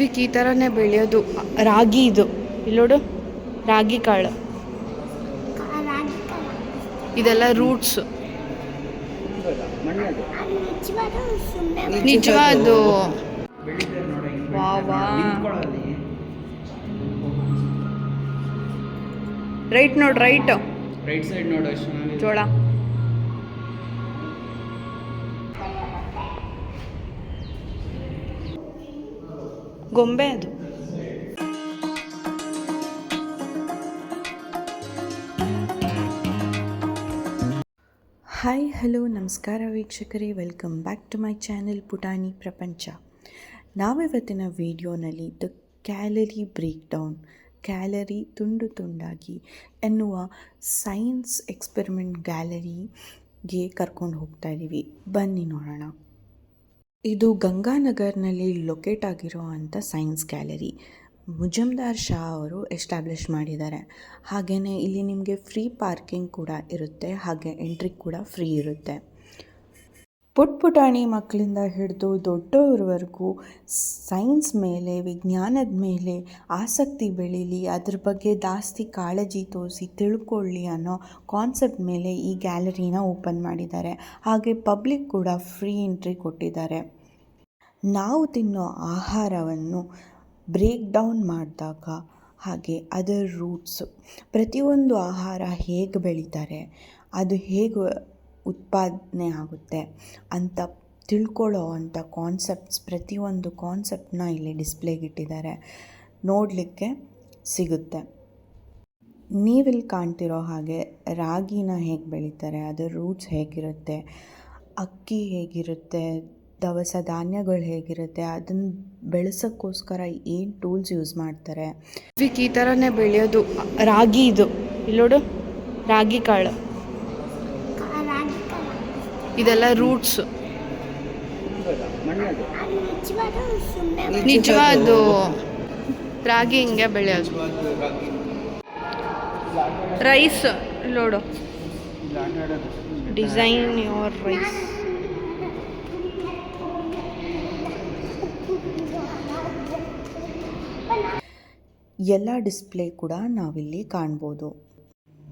ಈ ಥರನೇ ಬೆಳೆಯೋದು ರಾಗಿ. ಇದು ಇಲ್ಲೋಡು, ರಾಗಿ ಕಾಳು. ಇದೆಲ್ಲ ರೂಟ್ಸ್. ನಿಜವಾದ ರೈಟ್ ನೋಡು, ರೈಟ್ ಸೈಡ್ ನೋಡು, ಜೋಳ. ಗೊಂಬೆ ಅದು. ಹಾಯ್ ಹಲೋ ನಮಸ್ಕಾರ ವೀಕ್ಷಕರೇ, welcome back to my channel Putani Prapancha. ನಾವಿವತ್ತಿನ ವಿಡಿಯೋನಲ್ಲಿ the calorie breakdown, calorie ತುಂಡು ತುಂಡಾಗಿ ಎನ್ನುವ ಸೈನ್ಸ್ ಎಕ್ಸ್ಪೆರಿಮೆಂಟ್ ಗ್ಯಾಲರಿಗೆ ಕರ್ಕೊಂಡು ಹೋಗ್ತಾ ಇದ್ದೀವಿ. ಬನ್ನಿ ನೋಡೋಣ. ಇದು ಗಂಗಾನಗರ್ನಲ್ಲಿ ಲೊಕೇಟ್ ಆಗಿರೋ ಅಂಥ ಸೈನ್ಸ್ ಗ್ಯಾಲರಿ. ಮುಜುಮ್ದಾರ್ ಶಾ ಅವರು ಎಸ್ಟಾಬ್ಲಿಷ್ ಮಾಡಿದ್ದಾರೆ. ಹಾಗೆಯೇ ಇಲ್ಲಿ ನಿಮಗೆ ಫ್ರೀ ಪಾರ್ಕಿಂಗ್ ಕೂಡ ಇರುತ್ತೆ, ಹಾಗೆ ಎಂಟ್ರಿ ಕೂಡ ಫ್ರೀ ಇರುತ್ತೆ. ಪುಟಾಣಿ ಮಕ್ಕಳಿಂದ ಹಿಡಿದು ದೊಡ್ಡವರವರೆಗೂ ಸೈನ್ಸ್ ಮೇಲೆ, ವಿಜ್ಞಾನದ ಮೇಲೆ ಆಸಕ್ತಿ ಬೆಳೀಲಿ, ಅದ್ರ ಬಗ್ಗೆ ಜಾಸ್ತಿ ಕಾಳಜಿ ತೋರಿಸಿ ತಿಳ್ಕೊಳ್ಳಿ ಅನ್ನೋ ಕಾನ್ಸೆಪ್ಟ್ ಮೇಲೆ ಈ ಗ್ಯಾಲರಿನ ಓಪನ್ ಮಾಡಿದ್ದಾರೆ. ಹಾಗೆ ಪಬ್ಲಿಕ್ ಕೂಡ ಫ್ರೀ ಎಂಟ್ರಿ ಕೊಟ್ಟಿದ್ದಾರೆ. ನಾವು ತಿನ್ನೋ ಆಹಾರವನ್ನು ಬ್ರೇಕ್ ಡೌನ್ ಮಾಡಿದಾಗ, ಹಾಗೆ ಅದರ ರೂಟ್ಸು, ಪ್ರತಿಯೊಂದು ಆಹಾರ ಹೇಗೆ ಬೆಳೀತಾರೆ, ಅದು ಹೇಗೆ ಉತ್ಪಾದನೆ ಆಗುತ್ತೆ ಅಂತ ತಿಳ್ಕೊಳ್ಳೋ ಅಂಥ ಕಾನ್ಸೆಪ್ಟ್ಸ್, ಪ್ರತಿಯೊಂದು ಕಾನ್ಸೆಪ್ಟನ್ನ ಇಲ್ಲಿ ಡಿಸ್ಪ್ಲೇಗಿಟ್ಟಿದ್ದಾರೆ, ನೋಡಲಿಕ್ಕೆ ಸಿಗುತ್ತೆ. ನೀವಿಲ್ಲಿ ಕಾಣ್ತಿರೋ ಹಾಗೆ ರಾಗಿನ ಹೇಗೆ ಬೆಳೀತಾರೆ, ಅದರ ರೂಟ್ಸ್ ಹೇಗಿರುತ್ತೆ, ಅಕ್ಕಿ ಹೇಗಿರುತ್ತೆ, ದವಸ ಧಾನ್ಯಗಳು ಹೇಗಿರುತ್ತೆ, ಅದನ್ನು ಬೆಳೆಸೋಕ್ಕೋಸ್ಕರ ಏನು ಟೂಲ್ಸ್ ಯೂಸ್ ಮಾಡ್ತಾರೆ. ಈ ಥರನೇ ಬೆಳೆಯೋದು ರಾಗಿ. ಇದು ಇಲ್ಲೋಡು, ರಾಗಿ ಕಾಳು. ಇದೆಲ್ಲ ರೂಟ್ಸ್. ನಿಜವಾದ ರಾಗಿ ಹಿಂಗೆ ಬೆಳೆಯೋದು. ರೈಸ್ ಇಲ್ಲೋಡು, ಡಿಸೈನ್ ಯೋರ್ ರೈಸ್. ಎಲ್ಲ ಡಿಸ್ಪ್ಲೇ ಕೂಡ ನಾವಿಲ್ಲಿ ಕಾಣ್ಬೋದು.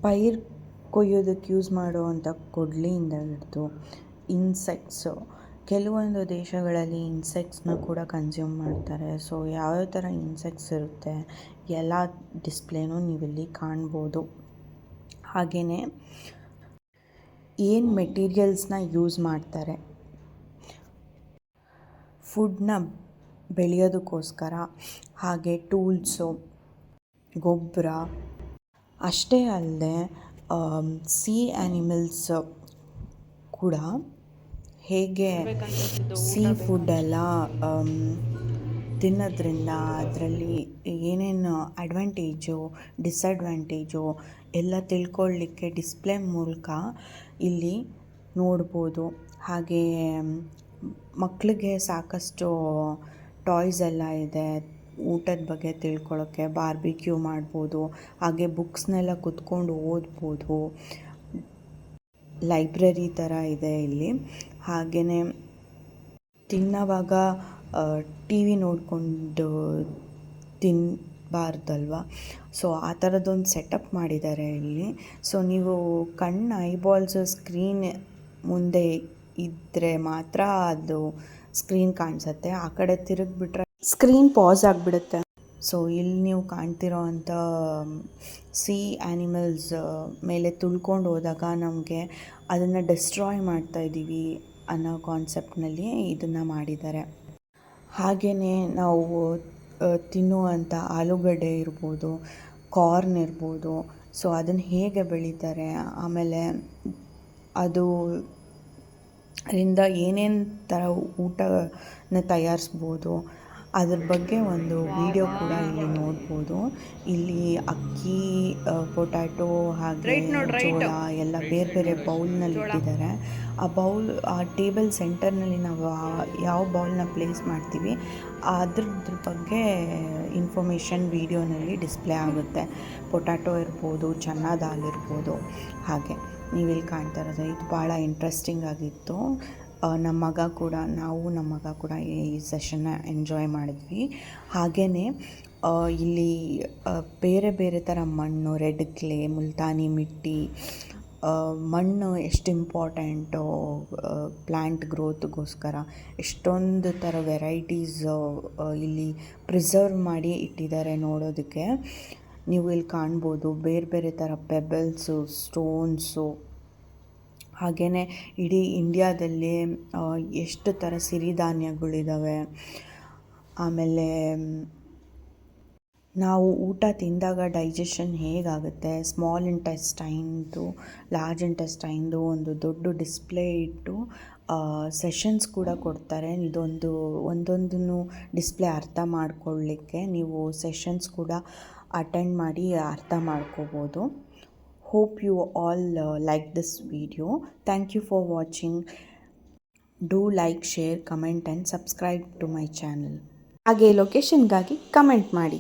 ಪೈರ್ ಕೊಯ್ಯೋದಕ್ಕೆ ಯೂಸ್ ಮಾಡೋ ಅಂಥ ಕೊಡ್ಲಿಯಿಂದ ಹಿಡಿದು ಇನ್ಸೆಕ್ಟ್ಸು, ಕೆಲವೊಂದು ದೇಶಗಳಲ್ಲಿ ಇನ್ಸೆಕ್ಟ್ಸ್ನ ಕೂಡ ಕನ್ಸ್ಯೂಮ್ ಮಾಡ್ತಾರೆ. ಸೊ ಯಾವ್ಯಾವ ಥರ ಇನ್ಸೆಕ್ಟ್ಸ್ ಇರುತ್ತೆ ಎಲ್ಲ ಡಿಸ್ಪ್ಲೇನೂ ನೀವಿಲ್ಲಿ ಕಾಣ್ಬೋದು. ಹಾಗೆಯೇ ಏನು ಮೆಟೀರಿಯಲ್ಸ್ನ ಯೂಸ್ ಮಾಡ್ತಾರೆ ಫುಡ್ನ ಬೆಳೆಯೋದಕ್ಕೋಸ್ಕರ, ಹಾಗೆ ಟೂಲ್ಸು, ಗೊಬ್ಬರ, ಅಷ್ಟೇ ಅಲ್ಲದೆ ಸೀ ಆ್ಯನಿಮಲ್ಸ್ ಕೂಡ ಹೇಗೆ ಸೀ ಫುಡ್ಡೆಲ್ಲ ತಿನ್ನೋದ್ರಿಂದ ಅದರಲ್ಲಿ ಏನೇನು ಅಡ್ವಾಂಟೇಜು, ಡಿಸಡ್ವಾಂಟೇಜು ಎಲ್ಲ ತಿಳ್ಕೊಳ್ಳಿಕ್ಕೆ ಡಿಸ್ಪ್ಲೇ ಮೂಲಕ ಇಲ್ಲಿ ನೋಡ್ಬೋದು. ಹಾಗೆ ಮಕ್ಕಳಿಗೆ ಸಾಕಷ್ಟು ಟಾಯ್ಸ್ ಎಲ್ಲ ಇದೆ, ಊಟದ ಬಗ್ಗೆ ತಿಳ್ಕೊಳ್ಳೋಕ್ಕೆ ಬಾರ್ಬಿಕ್ಯೂ ಮಾಡ್ಬೋದು. ಹಾಗೆ ಬುಕ್ಸ್ನೆಲ್ಲ ಕುತ್ಕೊಂಡು ಓದ್ಬೋದು, ಲೈಬ್ರರಿ ಥರ ಇದೆ ಇಲ್ಲಿ. ಹಾಗೆಯೇ ತಿನ್ನೋವಾಗ ಟಿ ವಿ ನೋಡಿಕೊಂಡು ತಿನ್ನಬಾರ್ದಲ್ವ, ಸೊ ಆ ಥರದ್ದೊಂದು ಸೆಟಪ್ ಮಾಡಿದ್ದಾರೆ ಇಲ್ಲಿ. ಸೊ ನೀವು ಐಬಾಲ್ಸ್ ಸ್ಕ್ರೀನ್ ಮುಂದೆ ಇದ್ದರೆ ಮಾತ್ರ ಅದು ಸ್ಕ್ರೀನ್ ಕಾಣಿಸುತ್ತೆ, ಆ ಕಡೆ ತಿರುಗಿಬಿಟ್ರೆ ಸ್ಕ್ರೀನ್ ಪಾಸ್ ಆಗಿಬಿಡುತ್ತೆ. ಸೊ ಇಲ್ಲಿ ನೀವು ಕಾಣ್ತಿರೋ ಅಂಥ ಸೀ ಆ್ಯನಿಮಲ್ಸ್ ಮೇಲೆ ತುಳ್ಕೊಂಡು ಹೋದಾಗ ನಮಗೆ ಅದನ್ನು ಡಿಸ್ಟ್ರಾಯ್ ಮಾಡ್ತಾಯಿದ್ದೀವಿ ಅನ್ನೋ ಕಾನ್ಸೆಪ್ಟ್ನಲ್ಲಿ ಇದನ್ನು ಮಾಡಿದ್ದಾರೆ. ಹಾಗೆಯೇ ನಾವು ತಿನ್ನುವಂಥ ಆಲೂಗಡ್ಡೆ ಇರ್ಬೋದು, ಕಾರ್ನ್ ಇರ್ಬೋದು, ಸೊ ಅದನ್ನು ಹೇಗೆ ಬೆಳೀತಾರೆ, ಆಮೇಲೆ ಅದು ಅದರಿಂದ ಏನೇನು ಥರ ಊಟನ ತಯಾರಿಸ್ಬೋದು, ಅದ್ರ ಬಗ್ಗೆ ಒಂದು ವಿಡಿಯೋ ಕೂಡ ಇಲ್ಲಿ ನೋಡ್ಬೋದು. ಇಲ್ಲಿ ಅಕ್ಕಿ, ಪೊಟ್ಯಾಟೊ ಹಾಗೆ ಜೋಳ ಎಲ್ಲ ಬೇರೆ ಬೇರೆ ಬೌಲ್ನಲ್ಲಿ ಇಟ್ಟಿದ್ದಾರೆ. ಆ ಟೇಬಲ್ ಸೆಂಟರ್ನಲ್ಲಿ ನಾವು ಯಾವ ಬೌಲ್ನ ಪ್ಲೇಸ್ ಮಾಡ್ತೀವಿ ಅದ್ರ ಬಗ್ಗೆ ಇನ್ಫಾರ್ಮೇಷನ್ ವಿಡಿಯೋನಲ್ಲಿ ಡಿಸ್ಪ್ಲೇ ಆಗುತ್ತೆ. ಪೊಟ್ಯಾಟೊ ಇರ್ಬೋದು, ಚನ್ನಾ ದಾಲ್ ಇರ್ಬೋದು. ಹಾಗೆ ನೀವಿಲ್ಲಿ ಕಾಣ್ತಾ ಇರೋದು ಇದು ಭಾಳ ಇಂಟ್ರೆಸ್ಟಿಂಗ್ ಆಗಿತ್ತು. ನಮ್ಮ ಮಗ ಕೂಡ ಈ ಸೆಷನ್ನ ಎಂಜಾಯ್ ಮಾಡಿದ್ವಿ. ಹಾಗೆಯೇ ಇಲ್ಲಿ ಬೇರೆ ಬೇರೆ ಥರ ಮಣ್ಣು, ರೆಡ್ ಕ್ಲೇ, ಮುಲ್ತಾನಿ ಮಿಟ್ಟಿ, ಮಣ್ಣು ಎಷ್ಟು ಇಂಪಾರ್ಟೆಂಟು ಪ್ಲ್ಯಾಂಟ್ ಗ್ರೋತ್ಗೋಸ್ಕರ ಎಷ್ಟೊಂದು ಥರ ವೆರೈಟೀಸ್ ಇಲ್ಲಿ ಪ್ರಿಸರ್ವ್ ಮಾಡಿ ಇಟ್ಟಿದ್ದಾರೆ. ನೋಡೋದಕ್ಕೆ ನೀವು ಇಲ್ಲಿ ಕಾಣ್ಬೋದು ಬೇರೆ ಬೇರೆ ಥರ ಪೆಬಲ್ಸು, ಸ್ಟೋನ್ಸು. ಹಾಗೆಯೇ ಇಡೀ ಇಂಡಿಯಾದಲ್ಲಿ ಎಷ್ಟು ಥರ ಸಿರಿಧಾನ್ಯಗಳಿದ್ದಾವೆ. ಆಮೇಲೆ ನಾವು ಊಟ ತಿಂದಾಗ ಡೈಜೆಷನ್ ಹೇಗಾಗುತ್ತೆ, ಸ್ಮಾಲ್ ಇಂಟೆಸ್ಟೈನ್ದು, ಲಾರ್ಜ್ ಇಂಟೆಸ್ಟೈನ್ದು ಒಂದು ದೊಡ್ಡ ಡಿಸ್ಪ್ಲೇ ಇಟ್ಟು ಸೆಷನ್ಸ್ ಕೂಡ ಕೊಡ್ತಾರೆ. ಒಂದೊಂದನ್ನು ಡಿಸ್ಪ್ಲೇ ಅರ್ಥ ಮಾಡ್ಕೊಳ್ಳಿಕ್ಕೆ ನೀವು ಸೆಷನ್ಸ್ ಕೂಡ ಅಟೆಂಡ್ ಮಾಡಿ ಅರ್ಥ ಮಾಡ್ಕೋಬೋದು. Hope you all like this video. Thank you for watching. Do like, share, comment and subscribe to my channel. ಹಾಗೆ ಲೊಕೇಶನ್ಗಾಗಿ ಕಮೆಂಟ್ ಮಾಡಿ.